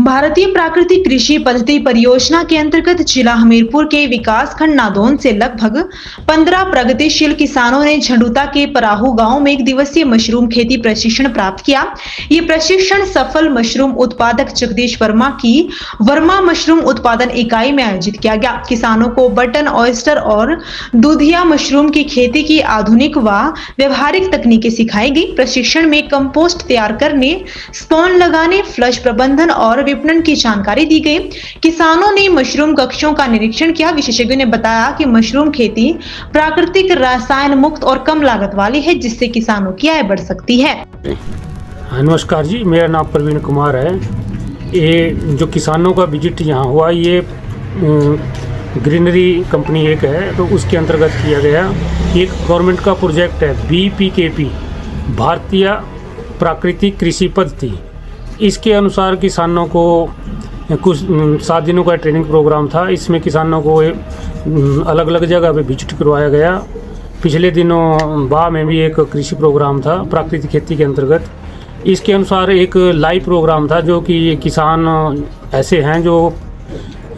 भारतीय प्राकृतिक कृषि पद्धति परियोजना के अंतर्गत जिला हमीरपुर के विकास खंड नादौन से लगभग 15 प्रगतिशील किसानों ने झंडूता के पराहू गांव में एक दिवसीय मशरूम खेती प्रशिक्षण प्राप्त किया। ये प्रशिक्षण सफल मशरूम उत्पादक जगदीश वर्मा की वर्मा मशरूम उत्पादन इकाई में आयोजित किया गया। किसानों को बटन ऑयस्टर और दूधिया मशरूम की खेती की आधुनिक व व्यवहारिक तकनीकें सिखाई गई। प्रशिक्षण में कंपोस्ट तैयार करने, स्पॉन लगाने, फ्लश प्रबंधन और विपणन की जानकारी दी गई। किसानों ने मशरूम कक्षों का निरीक्षण किया। विशेषज्ञों ने बताया कि मशरूम खेती प्राकृतिक, रसायन मुक्त और कम लागत वाली है, जिससे किसानों की आय बढ़ सकती है। नमस्कार जी, मेरा नाम प्रवीण कुमार है। ये जो किसानों का विजिट यहाँ हुआ, ये ग्रीनरी कंपनी एक है, तो उसके अंतर्गत किया गया। एक गवर्नमेंट का प्रोजेक्ट है BPKP, भारतीय प्राकृतिक कृषि पद्धति। इसके अनुसार किसानों को कुछ 7 दिनों का ट्रेनिंग प्रोग्राम था। इसमें किसानों को अलग अलग जगह पे विजिट करवाया गया। पिछले दिनों बाह में भी एक कृषि प्रोग्राम था प्राकृतिक खेती के अंतर्गत। इसके अनुसार एक लाइव प्रोग्राम था, जो कि किसान ऐसे हैं जो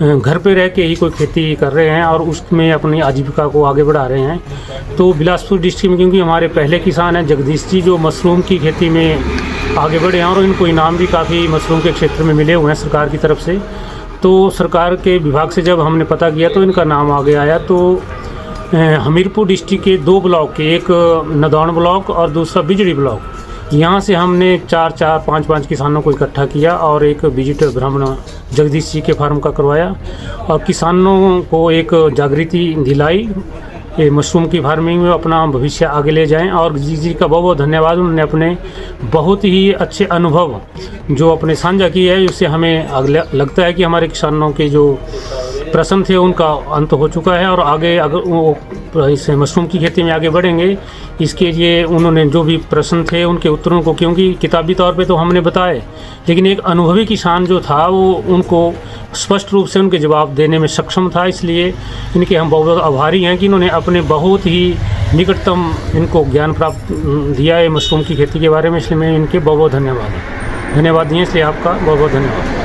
घर पे रह के ही कोई खेती कर रहे हैं और उसमें अपनी आजीविका को आगे बढ़ा रहे हैं। तो बिलासपुर डिस्ट्रिक्ट में, क्योंकि हमारे पहले किसान हैं जगदीश जी, जो मशरूम की खेती में आगे बढ़े हैं और इनको इनाम भी काफ़ी मशरूम के क्षेत्र में मिले हुए हैं सरकार की तरफ से। तो सरकार के विभाग से जब हमने पता किया तो इनका नाम आगे आया। तो हमीरपुर डिस्ट्रिक्ट के 2 ब्लॉक के, एक नदौन ब्लॉक और दूसरा बिजड़ी ब्लॉक, यहाँ से हमने 4-4, 5-5 किसानों को इकट्ठा किया और एक विजिट भ्रमण जगदीश जी के फार्म का करवाया और किसानों को एक जागृति दिलाई मशरूम की फार्मिंग में अपना भविष्य आगे ले जाएं। और जी का बहुत बहुत धन्यवाद। उन्होंने अपने बहुत ही अच्छे अनुभव जो अपने साझा किए हैं, उससे हमें लगता है कि हमारे किसानों के जो प्रश्न थे उनका अंत हो चुका है और आगे अगर वो इस मशरूम की खेती में आगे बढ़ेंगे, इसके लिए उन्होंने जो भी प्रश्न थे उनके उत्तरों को, क्योंकि किताबी तौर पे तो हमने बताए, लेकिन एक अनुभवी किसान जो था वो उनको स्पष्ट रूप से उनके जवाब देने में सक्षम था। इसलिए इनके हम बहुत बहुत आभारी हैं कि इन्होंने अपने बहुत ही निकटतम इनको ज्ञान प्राप्त दिया है मशरूम की खेती के बारे में। इसलिए मैं इनके बहुत बहुत धन्यवाद दिए, इसलिए आपका बहुत बहुत धन्यवाद।